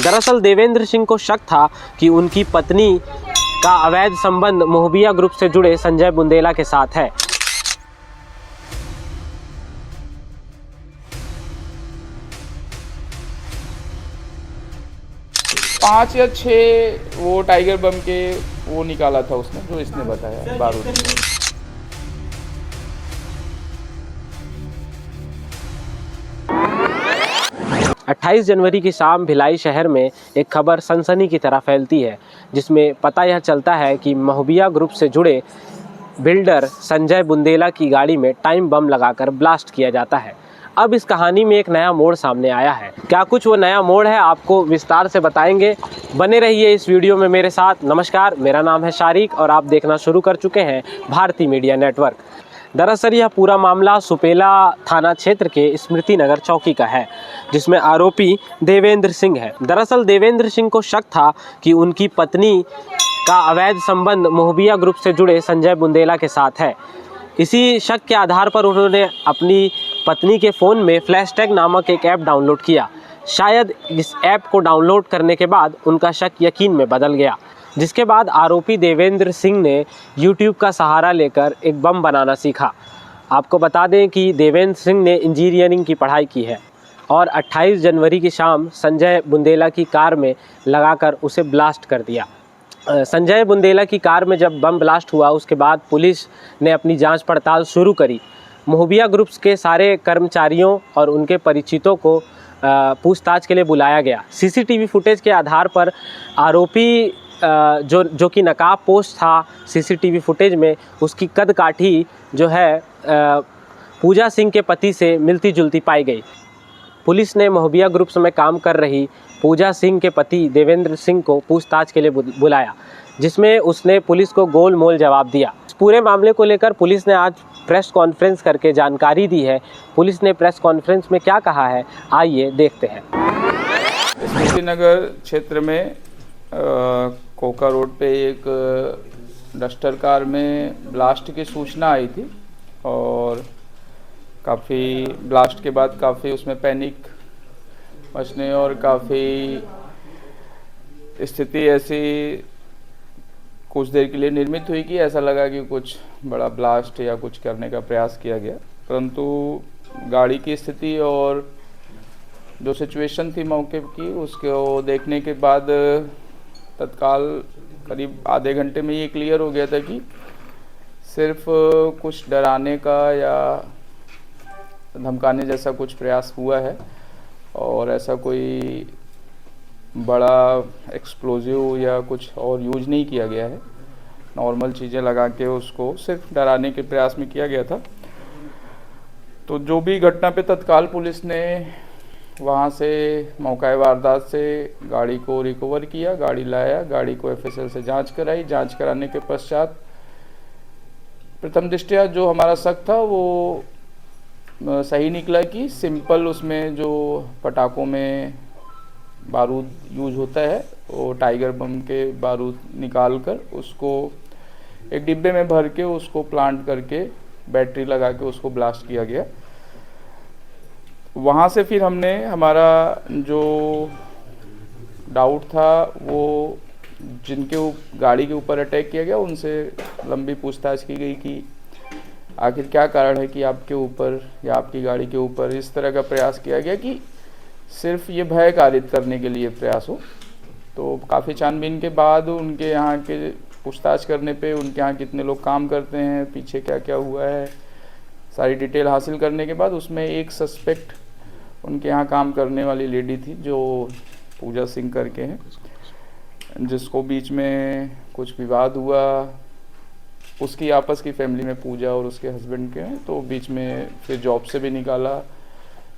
दरअसल देवेंद्र सिंह को शक था कि उनकी पत्नी का अवैध संबंध मोहबिया ग्रुप से जुड़े संजय बुंदेला के साथ है। पाँच या 6 वो टाइगर बम के वो निकाला था उसने, जो इसने बताया बारूद। 28 जनवरी की शाम भिलाई शहर में एक खबर सनसनी की तरह फैलती है, जिसमें पता यह चलता है कि मोहबिया ग्रुप से जुड़े बिल्डर संजय बुंदेला की गाड़ी में टाइम बम लगाकर ब्लास्ट किया जाता है। अब इस कहानी में एक नया मोड़ सामने आया है। क्या कुछ वो नया मोड़ है, आपको विस्तार से बताएंगे। बने रहिए इस वीडियो में मेरे साथ। नमस्कार, मेरा नाम है शारिक और आप देखना शुरू कर चुके हैं भारती मीडिया नेटवर्क। दरअसल यह पूरा मामला सुपेला थाना क्षेत्र के स्मृति नगर चौकी का है, जिसमें आरोपी देवेंद्र सिंह है। दरअसल देवेंद्र सिंह को शक था कि उनकी पत्नी का अवैध संबंध मोहबिया ग्रुप से जुड़े संजय बुंदेला के साथ है। इसी शक के आधार पर उन्होंने अपनी पत्नी के फ़ोन में फ्लैश टैग नामक एक ऐप डाउनलोड किया। शायद इस ऐप को डाउनलोड करने के बाद उनका शक यकीन में बदल गया, जिसके बाद आरोपी देवेंद्र सिंह ने यूट्यूब का सहारा लेकर एक बम बनाना सीखा। आपको बता दें कि देवेंद्र सिंह ने इंजीनियरिंग की पढ़ाई की है और 28 जनवरी की शाम संजय बुंदेला की कार में लगाकर उसे ब्लास्ट कर दिया। संजय बुंदेला की कार में जब बम ब्लास्ट हुआ, उसके बाद पुलिस ने अपनी जांच पड़ताल शुरू करी। मोहबिया ग्रुप्स के सारे कर्मचारियों और उनके परिचितों को पूछताछ के लिए बुलाया गया। सीसीटीवी फुटेज के आधार पर आरोपी जो कि नकाब पोस्ट था सीसीटीवी फुटेज में, उसकी कद काठी जो है पूजा सिंह के पति से मिलती जुलती पाई गई। पुलिस ने मोहबिया ग्रुप्स में काम कर रही पूजा सिंह के पति देवेंद्र सिंह को पूछताछ के लिए बुलाया, जिसमें उसने पुलिस को गोल मोल जवाब दिया। इस पूरे मामले को लेकर पुलिस ने आज प्रेस कॉन्फ्रेंस करके जानकारी दी है। पुलिस ने प्रेस कॉन्फ्रेंस में क्या कहा है, आइए देखते हैं। स्मृति नगर क्षेत्र में कोका रोड पे एक डस्टर कार में ब्लास्ट की सूचना आई थी और काफ़ी ब्लास्ट के बाद काफ़ी उसमें पैनिक मचने और काफ़ी स्थिति ऐसी कुछ देर के लिए निर्मित हुई कि ऐसा लगा कि कुछ बड़ा ब्लास्ट या कुछ करने का प्रयास किया गया, परंतु गाड़ी की स्थिति और जो सिचुएशन थी मौके की, उसको देखने के बाद तत्काल करीब आधे घंटे में ये क्लियर हो गया था कि सिर्फ कुछ डराने का या धमकाने जैसा कुछ प्रयास हुआ है और ऐसा कोई बड़ा एक्सप्लोजिव या कुछ और यूज नहीं किया गया है। नॉर्मल चीज़ें लगा के उसको सिर्फ डराने के प्रयास में किया गया था। तो जो भी घटना पे तत्काल पुलिस ने वहाँ से मौका वारदात से गाड़ी को रिकवर किया, गाड़ी लाया, गाड़ी को एफएसएल से जांच कराई। जांच कराने के पश्चात प्रथम दृष्टया जो हमारा शक था वो सही निकला कि सिंपल उसमें जो पटाखों में बारूद यूज होता है वो टाइगर बम के बारूद निकाल कर उसको एक डिब्बे में भर के उसको प्लांट करके बैटरी लगा के उसको ब्लास्ट किया गया। वहाँ से फिर हमने हमारा जो डाउट था वो जिनके गाड़ी के ऊपर अटैक किया गया उनसे लंबी पूछताछ की गई कि आखिर क्या कारण है कि आपके ऊपर या आपकी गाड़ी के ऊपर इस तरह का प्रयास किया गया कि सिर्फ ये भय कारित करने के लिए प्रयास हो। तो काफ़ी छानबीन के बाद उनके यहाँ के पूछताछ करने पे उनके यहाँ कितने लोग काम करते हैं, पीछे क्या क्या हुआ है, सारी डिटेल हासिल करने के बाद उसमें एक सस्पेक्ट उनके यहाँ काम करने वाली लेडी थी जो पूजा सिंह करके हैं, जिसको बीच में कुछ विवाद हुआ, उसकी आपस की फैमिली में पूजा और उसके हस्बैंड के हैं, तो बीच में फिर जॉब से भी निकाला।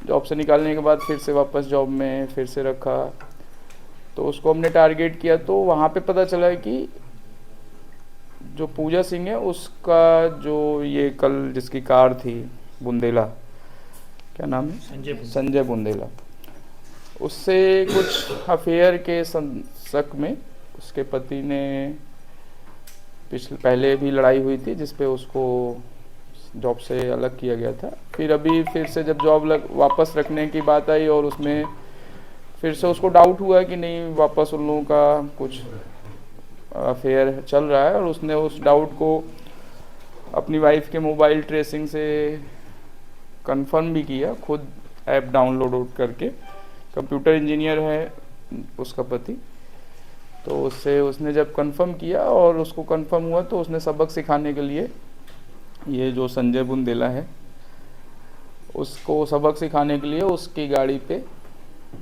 जॉब से निकालने के बाद फिर से वापस जॉब में फिर से रखा, तो उसको हमने टारगेट किया। तो वहाँ पे पता चला कि जो पूजा सिंह है उसका जो ये कल जिसकी कार थी बुंदेला, क्या नाम है, संजय बुंदेला, उससे कुछ अफेयर के शक में उसके पति ने पहले भी लड़ाई हुई थी जिस पे उसको जॉब से अलग किया गया था। फिर अभी फिर से जब जॉब वापस रखने की बात आई और उसमें फिर से उसको डाउट हुआ कि नहीं वापस उन लोगों का कुछ अफेयर चल रहा है, और उसने उस डाउट को अपनी वाइफ के मोबाइल ट्रेसिंग से कंफर्म भी किया, खुद ऐप डाउनलोड करके। कंप्यूटर इंजीनियर है उसका पति, तो उससे उसने जब कंफर्म किया और उसको कंफर्म हुआ तो उसने सबक सिखाने के लिए ये जो संजय बुंदेला है उसको सबक सिखाने के लिए उसकी गाड़ी पे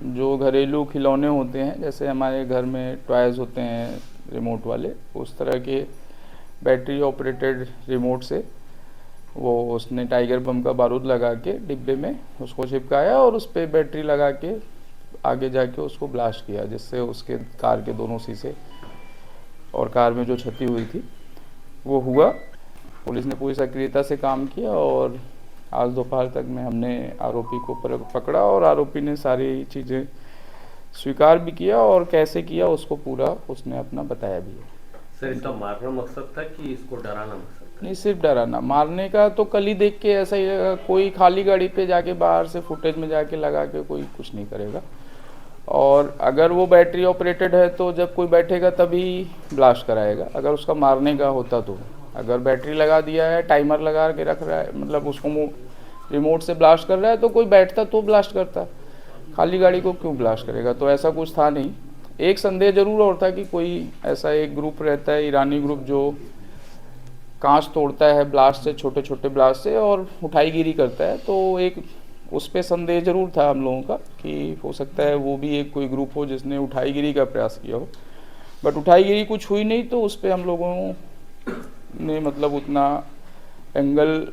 जो घरेलू खिलौने होते हैं, जैसे हमारे घर में टॉयज़ होते हैं रिमोट वाले, उस तरह के बैटरी ऑपरेटेड रिमोट से वो उसने टाइगर बम का बारूद लगा के डिब्बे में उसको चिपकाया और उस पर बैटरी लगा के आगे जाके उसको ब्लास्ट किया, जिससे उसके कार के दोनों शीशे और कार में जो क्षति हुई थी वो हुआ। पुलिस ने पूरी सक्रियता से काम किया और आज दोपहर तक में हमने आरोपी को पकड़ा और आरोपी ने सारी चीज़ें स्वीकार भी किया और कैसे किया उसको पूरा उसने अपना बताया भी है। सर इसका मारना मकसद था कि इसको डराना मकसद था? नहीं, सिर्फ डराना। मारने का तो कल ही देख के ऐसा ही लगा, कोई खाली गाड़ी पे जाके बाहर से फुटेज में जाके लगा के कोई कुछ नहीं करेगा। और अगर वो बैटरी ऑपरेटेड है तो जब कोई बैठेगा तभी ब्लास्ट कराएगा, अगर उसका मारने का होता तो। अगर बैटरी लगा दिया है, टाइमर लगा के रख रहा है, मतलब उसको रिमोट से ब्लास्ट कर रहा है, तो कोई बैठता तो ब्लास्ट करता, खाली गाड़ी को क्यों ब्लास्ट करेगा? तो ऐसा कुछ था नहीं। एक संदेह जरूर और था कि कोई ऐसा एक ग्रुप रहता है ईरानी ग्रुप जो कांच तोड़ता है ब्लास्ट से, छोटे छोटे ब्लास्ट से, और उठाईगिरी करता है, तो एक उस पर संदेह जरूर था हम लोगों का कि हो सकता है वो भी एक कोई ग्रुप हो जिसने उठाईगिरी का प्रयास किया हो। बट उठाईगिरी कुछ हुई नहीं, तो उस पर हम लोगों ने मतलब उतना एंगल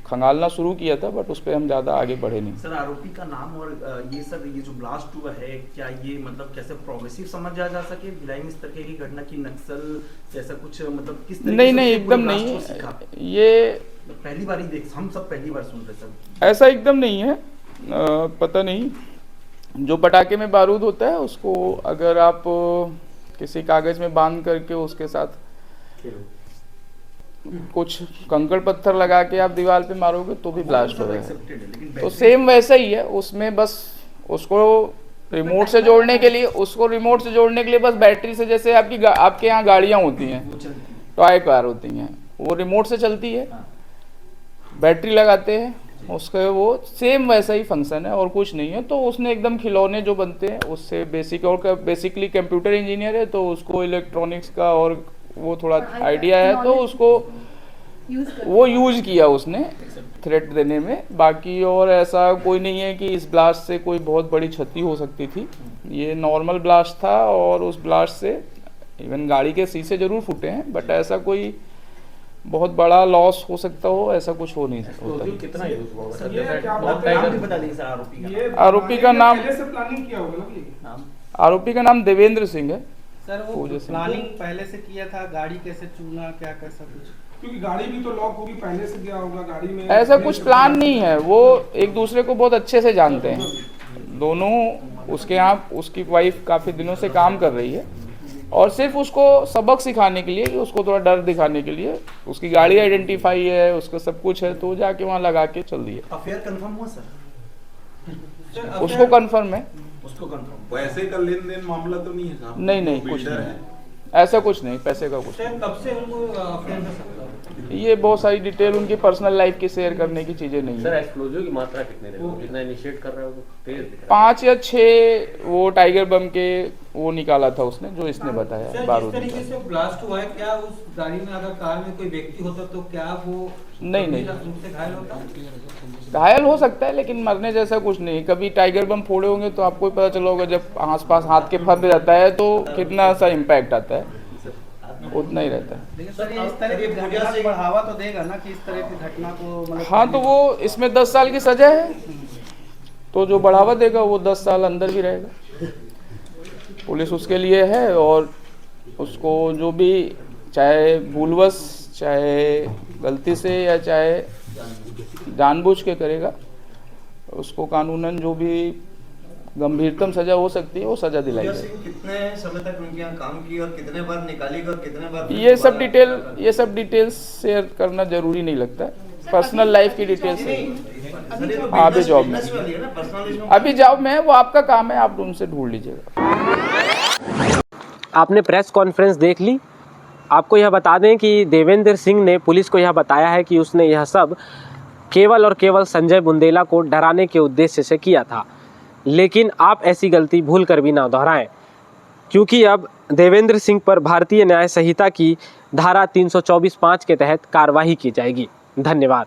खंगालना शुरू किया था, बट उस पर हम ज़्यादा आगे बढ़े नहीं। सर आरोपी का नाम और ये सर ये जो ब्लास्ट हुआ है, क्या ये मतलब कैसे प्रोग्रेसिव समझा जा सके भिलाई में इस तरह की घटना की, नक्सल जैसा कुछ, मतलब किस तरह? नहीं एकदम नहीं, ये पहली बार ही देख, हम सब पहली बार सुन रहे सर। ऐसा एकदम नहीं है। पता नहीं, जो पटाखे में बारूद होता है उसको अगर आप किसी कागज़ में बांध करके उसके साथ कुछ कंकड़ पत्थर लगा के आप दीवार पे मारोगे तो भी ब्लास्ट हो रहा है, तो सेम वैसा ही है। उसमें बस उसको रिमोट से जोड़ने के लिए बस बैटरी से, जैसे आपके यहाँ गाड़ियाँ होती हैं, टॉय कार होती हैं, वो रिमोट से चलती है, बैटरी लगाते हैं उसका, वो सेम वैसा ही फंक्शन है और कुछ नहीं है। तो उसने एकदम खिलौने जो बनते हैं उससे बेसिकली कंप्यूटर इंजीनियर है, तो उसको इलेक्ट्रॉनिक्स का और वो थोड़ा आइडिया है, तो उसको वो यूज किया उसने थ्रेट देने में। बाकी और ऐसा कोई नहीं है कि इस ब्लास्ट से कोई बहुत बड़ी क्षति हो सकती थी। ये नॉर्मल ब्लास्ट था और उस ब्लास्ट से इवन गाड़ी के शीशे जरूर फूटे हैं, बट ऐसा कोई बहुत बड़ा लॉस हो सकता हो ऐसा कुछ हो नहीं होता। कितना यूज हुआ सर? बता दीजिए सर आरोपी का नाम। प्लानिंग किया होगा ना कि आरोपी का नाम देवेंद्र सिंह है। सर वो प्लानिंग पहले से किया था, गाड़ी कैसे चुना, क्या कैसा कुछ? क्योंकि गाड़ी भी तो लॉक होगी, पहले से गया होगा गाड़ी में। ऐसा कुछ प्लान नहीं है, वो एक दूसरे को बहुत अच्छे से जानते हैं दोनों। उसके यहाँ उसकी वाइफ काफ़ी दिनों से काम कर रही है और सिर्फ उसको सबक सिखाने के लिए, कि उसको थोड़ा डर दिखाने के लिए, उसकी गाड़ी आइडेंटिफाई है, उसका सब कुछ है, तो जाके वहाँ लगा के चल दिए। अफेयर कंफर्म हुआ सर? उसको कंफर्म है, उसको कंफर्म। पैसे का लेन देन मामला तो नहीं है साहब? नहीं कुछ नहीं है, ऐसा कुछ नहीं, पैसे का कुछ नहीं। कब से उनको अफेयर कर सकता है? ये बहुत सारी डिटेल उनकी पर्सनल लाइफ की शेयर करने की चीज़ें नहीं सर है। एक्सप्लोजिव की मात्रा कितने रहे, जितना इनिशिएट कर रहा है वो तेज दिख रहा है। 5 या 6 वो टाइगर बम के वो निकाला था उसने, जो इसने बताया सर बारूद जिस तरीके से ब्लास्ट हुआ है, क्या उस गाड़ी में अगर कार में कोई व्यक्ति होता तो क्या वो नहीं रूप से घायल होता? घायल हो सकता है, लेकिन मरने जैसा कुछ नहीं। कभी टाइगर बम फोड़े होंगे तो आपको पता चला होगा, जब आसपास हाथ के फंस जाता है तो कितना सा इम्पैक्ट आता है, उतना ही रहता है। लेकिन सर ये इस तरह की घटना को बढ़ावा तो देगा ना कि इस तरह की घटना को, मतलब हाँ, तो वो इसमें 10 साल की सजा है, तो जो बढ़ावा देगा वो 10 साल अंदर भी रहेगा। पुलिस उसके लिए है, और उसको जो भी, चाहे भूलवश, चाहे गलती से या चाहे जानबूझ के करेगा, उसको कानूनन जो भी गंभीरतम सजा हो सकती है वो सजा दिलाई जाएगी। कितने समय तक उनके यहाँ काम की और कितने बार निकाली और कितने बार? ये सब डिटेल्स शेयर करना जरूरी नहीं लगता, पर्सनल लाइफ की डिटेल्स है। सर, ये तो हाँ, अभी जॉब में। बिजनेस वाली है ना, पर्सनल इसमें अभी जॉब में है, वो आपका काम है, आप उनसे ढूंढ लीजिएगा। आपने प्रेस कॉन्फ्रेंस देख ली। आपको यह बता दें कि देवेंद्र सिंह ने पुलिस को यह बताया है कि उसने यह सब केवल और केवल संजय बुंदेला को डराने के उद्देश्य से किया था, लेकिन आप ऐसी गलती भूल कर भी ना दोहराएं, क्योंकि अब देवेंद्र सिंह पर भारतीय न्याय संहिता की धारा 324(5) के तहत कार्रवाई की जाएगी। धन्यवाद।